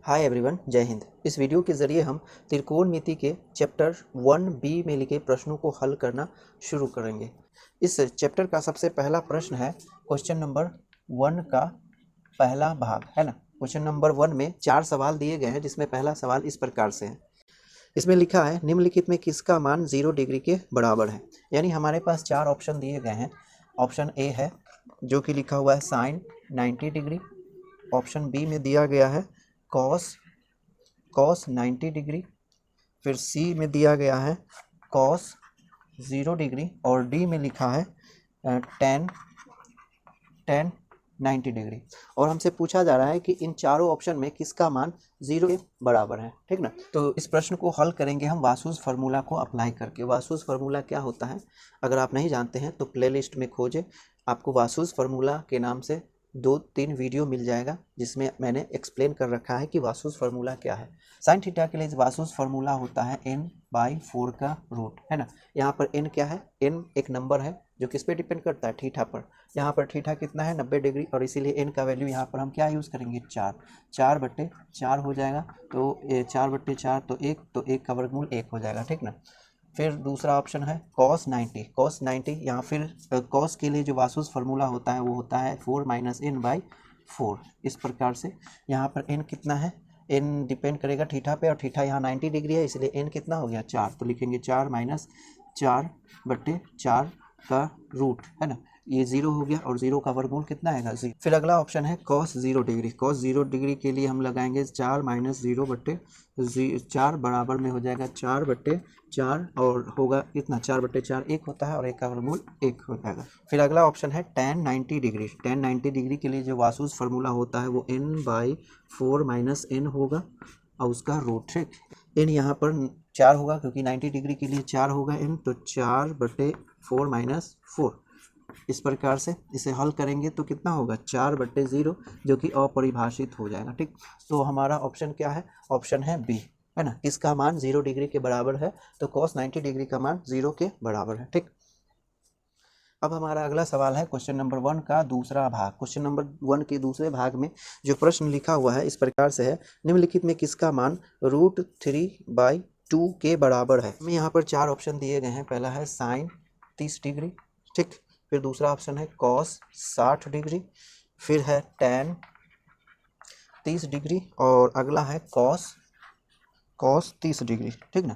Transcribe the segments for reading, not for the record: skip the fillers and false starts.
Hi everyone, जय हिंद। इस video के ज़रिए हम त्रिकोणमिति के चैप्टर 1B में लिखे प्रश्नों को हल करना शुरू करेंगे। इस चैप्टर का सबसे पहला प्रश्न है क्वेश्चन नंबर 1 का पहला भाग, है ना। क्वेश्चन नंबर 1 में 4 सवाल दिए गए हैं, जिसमें पहला सवाल इस प्रकार से है। इसमें लिखा है निम्नलिखित में किसका मान 0 डिग्री के बराबर है। यानी हमारे पास 4 ऑप्शन दिए गए हैं। ऑप्शन ए है जो कि लिखा हुआ है साइन 90 डिग्री। ऑप्शन बी में दिया गया है कॉस 90 डिग्री। फिर सी में दिया गया है कॉस 0 डिग्री और डी में लिखा है टेन 90 डिग्री। और हमसे पूछा जा रहा है कि इन चारों ऑप्शन में किसका मान 0 के बराबर है, ठीक ना। तो इस प्रश्न को हल करेंगे हम वासुस फार्मूला को अप्लाई करके। वासुस फार्मूला क्या होता है, अगर आप नहीं जानते हैं तो प्लेलिस्ट में खोजें, आपको वासुस फार्मूला के नाम से 2-3 वीडियो मिल जाएगा, जिसमें मैंने एक्सप्लेन कर रखा है कि वासुस फार्मूला क्या है। साइन थीटा के लिए वासुस फार्मूला होता है n/4 का रूट, है ना। यहाँ पर n क्या है, n एक नंबर है जो किस पे डिपेंड करता है, थीटा पर। यहाँ पर थीटा कितना है, 90 डिग्री, और इसीलिए n का वैल्यू यहाँ पर हम क्या यूज़ करेंगे, 4/4 हो जाएगा। तो ये 4/4 तो 1, तो 1 का वर्गमूल 1 हो जाएगा, ठीक ना। फिर दूसरा ऑप्शन है कॉस 90। यहाँ फिर कॉस के लिए जो वासुस फार्मूला होता है वो होता है 4 - n/4। इस प्रकार से यहाँ पर n कितना है, n डिपेंड करेगा थीटा पे, और थीटा यहाँ 90 डिग्री है, इसलिए n कितना हो गया, 4। तो लिखेंगे 4 - 4/4 का रूट, है ना। ये 0 हो गया, और 0 का वर्गमूल कितना आएगा, 0। फिर अगला ऑप्शन है कॉस 0 डिग्री। कॉस 0 डिग्री के लिए हम लगाएंगे 4 - 0/4 बराबर में हो जाएगा 4/4, और होगा कितना, 4/4 1 होता है, और 1 का वर्गमूल 1 हो जाएगा। फिर अगला ऑप्शन है tan 90 डिग्री। tan 90 डिग्री के लिए जो वासुस फार्मूला होता है वो n/4 - n होगा, और उसका रूट, ठीक। n यहाँ पर 4 होगा, क्योंकि 90 डिग्री के लिए 4 होगा n, तो 4/4 - 4। इस प्रकार से इसे हल करेंगे तो कितना होगा, 4/0, जो कि अपरिभाषित हो जाएगा, ठीक। तो हमारा ऑप्शन क्या है, ऑप्शन है बी, है ना। इसका मान 0 डिग्री के बराबर है, तो cos 90 डिग्री का मान 0 के बराबर है, ठीक। अब हमारा अगला सवाल है क्वेश्चन नंबर 1 का दूसरा भाग। क्वेश्चन नंबर 1 के दूसरे भाग में जो प्रश्न लिखा हुआ है इस प्रकार से है, निम्नलिखित में किसका मान √3/2 के बराबर है। हमें यहाँ पर 4 ऑप्शन दिए गए हैं। पहला है साइन 30 डिग्री, ठीक। फिर दूसरा ऑप्शन है कॉस 60 डिग्री, फिर है टेन 30 डिग्री, और अगला है कॉस 30 डिग्री, ठीक ना।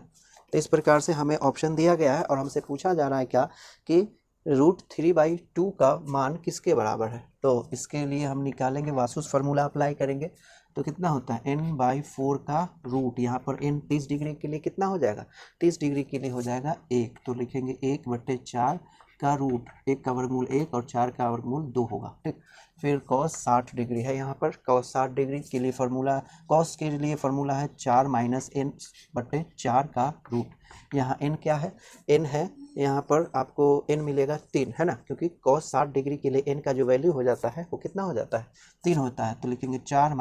तो इस प्रकार से हमें ऑप्शन दिया गया है, और हमसे पूछा जा रहा है क्या, कि √3/2 का मान किसके बराबर है। तो इसके लिए हम निकालेंगे, वासुस फार्मूला अप्लाई करेंगे, तो कितना होता है n/4 का रूट। यहाँ पर n 30 डिग्री के लिए कितना हो जाएगा, 30 डिग्री के लिए हो जाएगा 1, तो लिखेंगे 1/4 का रूट, 1 का वर्गमूल 1 और 4 का वर्गमूल 2 होगा, ठीक। फिर cos 60 डिग्री है। यहाँ पर cos 60 डिग्री के लिए फार्मूला, cos के लिए फार्मूला है 4 - n/4 का रूट। यहाँ n क्या है, n है यहाँ पर आपको n मिलेगा 3, है ना, क्योंकि cos 60 डिग्री के लिए n का जो वैल्यू हो जाता है वो कितना हो जाता है, 3 होता है। तो लिखेंगे 4 -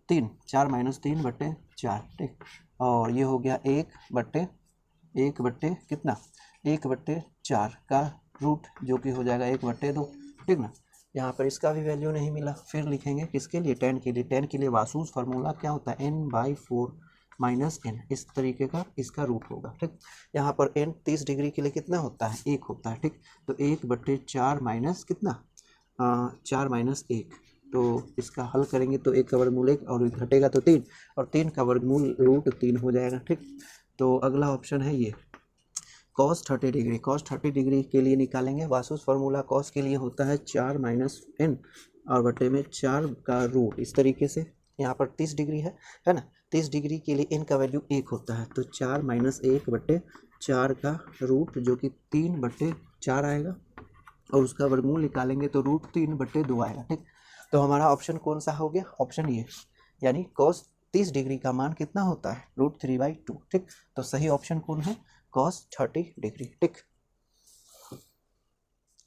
3/4, ठीक। और ये हो गया 1/1 कितना, 1/4 का रूट, जो कि हो जाएगा 1/2, ठीक ना। यहाँ पर इसका भी वैल्यू नहीं मिला। फिर लिखेंगे किसके लिए, tan के लिए। tan के लिए वासुस फार्मूला क्या होता है, n/4 - n, इस तरीके का इसका रूट होगा, ठीक। यहाँ पर n 30 डिग्री के लिए कितना होता है, 1 होता है, ठीक। तो 1/4 माइनस कितना, 4 - 1, तो इसका हल करेंगे तो 1 का वर्गमूल 1, और घटेगा तो 3, और 3 का वर्गमूल √3 हो जाएगा, ठीक। तो अगला ऑप्शन है ये cos 30 डिग्री। cos 30 डिग्री के लिए निकालेंगे वासुस फार्मूला। cos के लिए होता है 4 - n, और बटे में 4 का रूट, इस तरीके से। यहाँ पर 30 डिग्री है ना। 30 डिग्री के लिए n का वैल्यू 1 होता है, तो 4 - 1/4 का रूट, जो कि 3/4 आएगा, और उसका वर्गमूल निकालेंगे तो √3/2 आएगा, ठीक। तो हमारा ऑप्शन कौन सा हो गया, ऑप्शन ये, यानी cos 30 डिग्री का मान कितना होता है, √3/2, ठीक। तो सही ऑप्शन कौन है, cos 30 डिग्री, ठीक।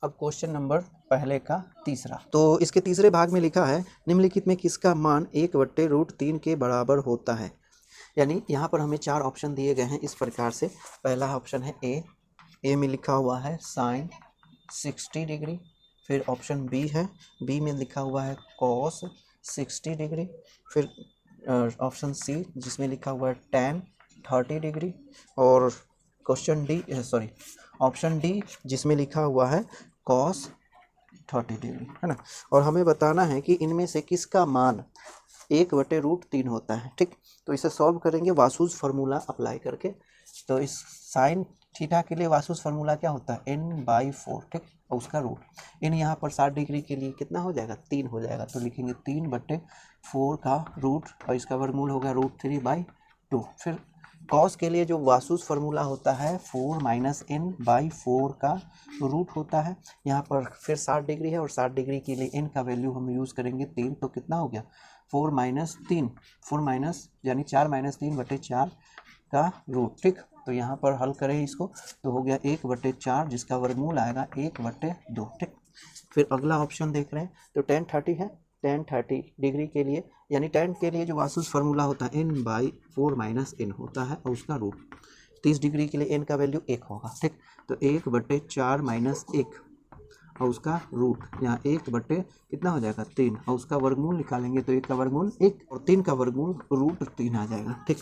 अब क्वेश्चन नंबर पहले का तीसरा, तो इसके तीसरे भाग में लिखा है निम्नलिखित में किसका मान 1/√3 के बराबर होता है। यानी यहाँ पर हमें 4 ऑप्शन दिए गए हैं इस प्रकार से। पहला ऑप्शन है ए में लिखा हुआ है साइन 60 डिग्री। फिर ऑप्शन बी है, बी में लिखा हुआ है कॉस 60 डिग्री। फिर ऑप्शन सी जिसमें लिखा हुआ है tan 30 डिग्री, और question D sorry option D जिसमें लिखा हुआ है cos 30 डिग्री, है ना। और हमें बताना है कि इनमें से किसका मान 1/√3 होता है, ठीक। तो इसे सॉल्व करेंगे वासुस फार्मूला अप्लाई करके। तो इस साइन थीटा के लिए वासुस फार्मूला क्या होता है n/4, ठीक, और उसका रूट। इन यहाँ पर 60 डिग्री के लिए कितना हो जाएगा 3 हो जाएगा, तो लिखेंगे 3/4 का रूट, और इसका वर्गमूल होगा √3/2। फिर कॉस के लिए जो वासुस फार्मूला होता है 4 - n/4 का रूट होता है। यहाँ पर फिर 60 डिग्री है, और 60 डिग्री के लिए n का वैल्यू हम यूज़ करेंगे 3, तो कितना हो गया 4 - 3, 4 यानी 4 - 3/4 का रूट, ठीक। तो यहाँ पर हल करें इसको, तो हो गया 1/4 जिसका वर्गमूल आएगा 1/2, ठीक। फिर अगला ऑप्शन देख रहे हैं, तो tan 30 है, tan 30 डिग्री के लिए यानी tan के लिए जो वासुस फार्मूला होता है n/4 - n होता है, और उसका रूट। 30 डिग्री के लिए n का वैल्यू 1 होगा, ठीक। तो 1/4 - 1 और उसका रूट, यहाँ 1/ कितना हो जाएगा 3, और उसका वर्गमूल निकालेंगे तो 1 का वर्गमूल 1 और 3 का वर्गमूल √3 आ जाएगा, ठीक।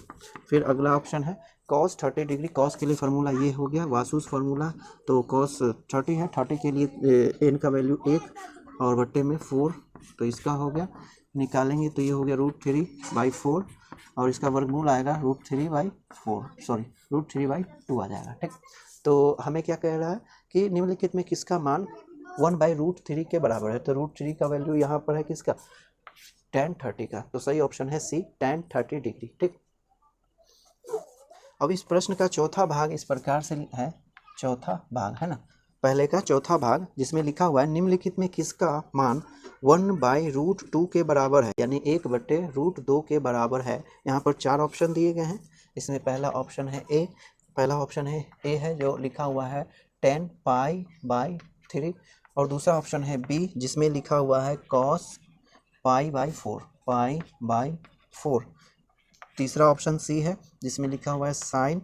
फिर अगला ऑप्शन है cos 30 डिग्री। cos के लिए फार्मूला ये हो गया वासुस फार्मूला, तो cos 30 है, 30 के लिए n का वैल्यू 1 और बट्टे में 4, तो इसका हो गया, निकालेंगे तो ये हो गया √3/4, और इसका वर्गमूल आएगा √3/4 सॉरी √3/2 आ जाएगा, ठीक। तो हमें क्या कह रहा है कि निम्नलिखित में किसका मान 1/√3 के बराबर है, तो √3 का वैल्यू यहाँ पर है किसका tan 30 का, तो सही ऑप्शन है सी tan 30 डिग्री, ठीक। अब इस प्रश्न का चौथा भाग इस प्रकार से है, चौथा भाग है ना, पहले का चौथा भाग जिसमें लिखा हुआ है निम्नलिखित में किसका मान 1/√2 के बराबर है, यानी 1/√2 के बराबर है। यहाँ पर 4 ऑप्शन दिए गए हैं, इसमें पहला ऑप्शन है ए, है जो लिखा हुआ है tan π/3, और दूसरा ऑप्शन है बी जिसमें लिखा हुआ है cos π/4, तीसरा ऑप्शन सी है जिसमें लिखा हुआ है sin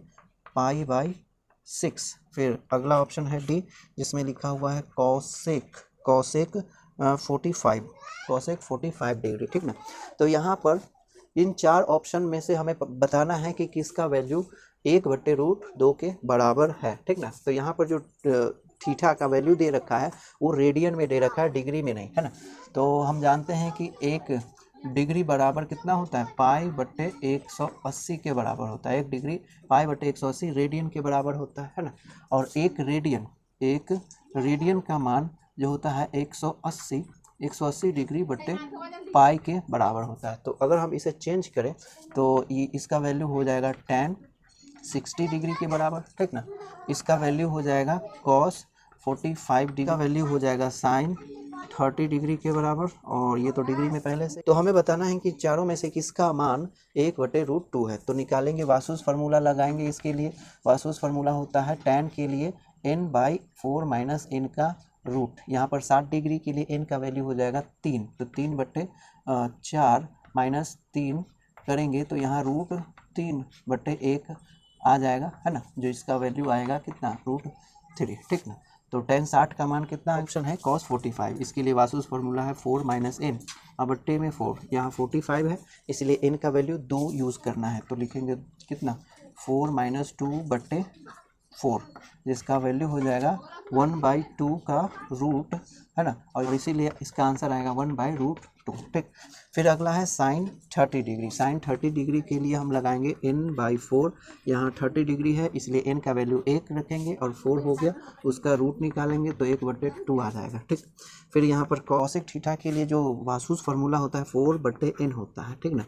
π/6, फिर अगला ऑप्शन है डी जिसमें लिखा हुआ है cosec 45 डिग्री, ठीक ना। तो यहाँ पर इन 4 ऑप्शन में से हमें बताना है कि किसका वैल्यू 1/√2 के बराबर है, ठीक ना। तो यहाँ पर जो थीटा का वैल्यू दे रखा है वो रेडियन में दे रखा है, डिग्री में नहीं, है ना। तो हम जानते हैं कि 1 डिग्री बराबर कितना होता है π/180 के बराबर होता है। 1 डिग्री π/180 रेडियन के बराबर होता है ना। और एक रेडियन का मान जो होता है 180 डिग्री बट्टे पाई के बराबर होता है। तो अगर हम इसे चेंज करें तो इसका वैल्यू हो जाएगा tan 60 डिग्री के बराबर, ठीक ना। इसका वैल्यू हो जाएगा cos 45 डिग्री का वैल्यू हो जाएगा sin 30 डिग्री के बराबर, और ये तो डिग्री में पहले से। तो हमें बताना है कि चारों में से किसका मान 1/√2 है। तो निकालेंगे, वासुस फार्मूला लगाएंगे इसके लिए। वासुस फार्मूला होता है tan के लिए n/4 - n का रूट। यहाँ पर 60 डिग्री के लिए n का वैल्यू हो जाएगा 3, तो 3/4 - 3 करेंगे तो यहाँ √3/1 आ जाएगा, है ना, जो इसका वैल्यू आएगा कितना √3, ठीक ना। तो tan 60 का मान कितना, ऑप्शन है cos 45। इसके लिए वासुस फार्मूला है 4 - n अब बट्टे में 4, यहाँ 45 है इसलिए n का वैल्यू 2 यूज़ करना है, तो लिखेंगे कितना 4 - 2/4, जिसका वैल्यू हो जाएगा 1/2 का रूट, है ना, और इसीलिए इसका आंसर आएगा 1/√2, ठीक। फिर अगला है sin 30 डिग्री। sin 30 डिग्री के लिए हम लगाएंगे n/4, यहाँ 30 डिग्री है इसलिए n का वैल्यू 1 रखेंगे और 4 हो गया, उसका रूट निकालेंगे तो 1/2 आ जाएगा, ठीक। फिर यहाँ पर cosec थीटा के लिए जो वासुस फार्मूला होता है 4/n होता है, ठीक ना।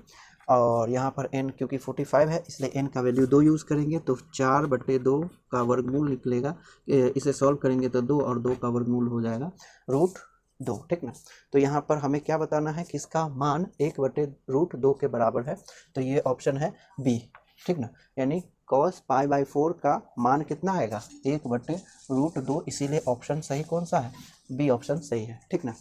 और यहाँ पर n क्योंकि 45 है इसलिए n का वैल्यू 2 यूज़ करेंगे, तो 4/2 का वर्गमूल निकलेगा। इसे सॉल्व करेंगे तो 2 और 2 का वर्गमूल हो जाएगा √2, ठीक ना। तो यहाँ पर हमें क्या बताना है कि इसका मान 1/√2 के बराबर है, तो ये ऑप्शन है बी, ठीक ना, यानी cos π/4 का मान कितना आएगा 1/√2, इसीलिए ऑप्शन सही कौन सा है, बी ऑप्शन सही है, ठीक ना।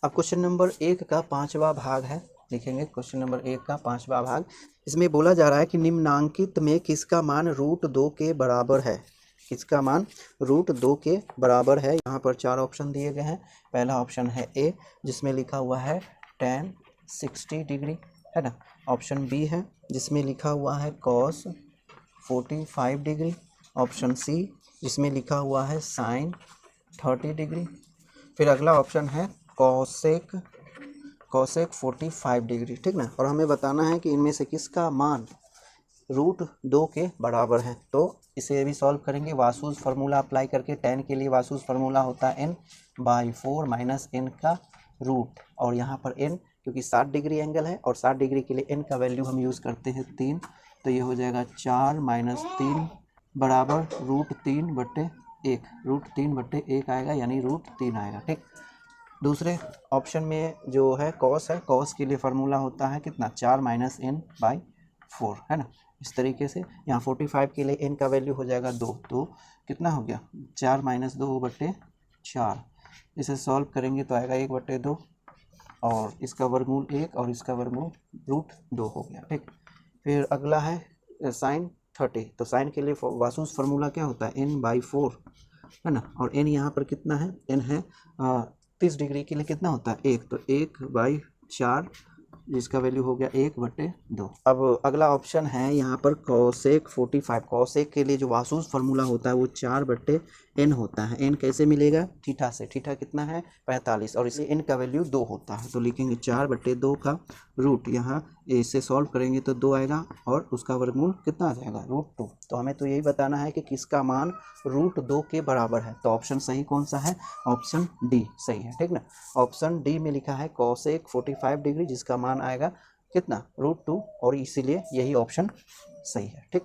अब क्वेश्चन नंबर 1 का 5वां भाग है, लिखेंगे क्वेश्चन नंबर 1 का 5वां भाग। इसमें बोला जा रहा है कि निम्नांकित में किसका मान √2 के बराबर है, किसका मान √2 के बराबर है। यहाँ पर 4 ऑप्शन दिए गए हैं। पहला ऑप्शन है ए जिसमें लिखा हुआ है tan 60 डिग्री, है ना। ऑप्शन बी है जिसमें लिखा हुआ है cos 45 डिग्री। ऑप्शन सी जिसमें लिखा हुआ है sin 30 डिग्री। फिर अगला ऑप्शन है cosec 45 डिग्री, ठीक ना। और हमें बताना है कि इनमें से किसका मान √2 के बराबर है। तो इसे भी सॉल्व करेंगे वासूस फार्मूला अप्लाई करके। tan के लिए वासूस फार्मूला होता है n/4 माइनस n का रूट, और यहाँ पर n क्योंकि 60 डिग्री एंगल है और 60 डिग्री के लिए n का वैल्यू हम यूज़ करते हैं 3, तो ये हो जाएगा 4 माइनस 3 बराबर √3/1। √3/1 आएगा, यानी √3 आएगा, ठीक। दूसरे ऑप्शन में जो है कॉस है, कॉस के लिए फार्मूला होता है कितना 4 माइनस n/4, है ना। इस तरीके से यहाँ 45 के लिए n का वैल्यू हो जाएगा 2, तो कितना हो गया 4 माइनस 2/4। इसे सॉल्व करेंगे तो आएगा 1/2, और इसका वर्गमूल 1 और इसका वर्गमूल √2 हो गया, ठीक। फिर अगला है sin 30। तो साइन के लिए वासूस फार्मूला क्या होता है n/4, है ना। और n यहाँ पर कितना है, n है 30 डिग्री के लिए कितना होता है 1, तो 1/4 जिसका वैल्यू हो गया 1/2। अब अगला ऑप्शन है यहाँ पर cosec 45। cosec के लिए जो वासूस फार्मूला होता है वो 4/n होता है। n कैसे मिलेगा, थीटा से। थीटा कितना है 45, और इसे n का वैल्यू 2 होता है, तो लिखेंगे 4/2 का रूट। यहाँ इसे सॉल्व करेंगे तो 2 आएगा, और उसका वर्गमूल कितना आ जाएगा √2। तो हमें तो यही बताना है कि किसका मान √2 के बराबर है। तो ऑप्शन सही कौन सा है, ऑप्शन डी सही है, ठीक ना। ऑप्शन डी में लिखा है cosec 45 डिग्री जिसका मान आएगा कितना √2, और इसीलिए यही ऑप्शन सही है, ठीक।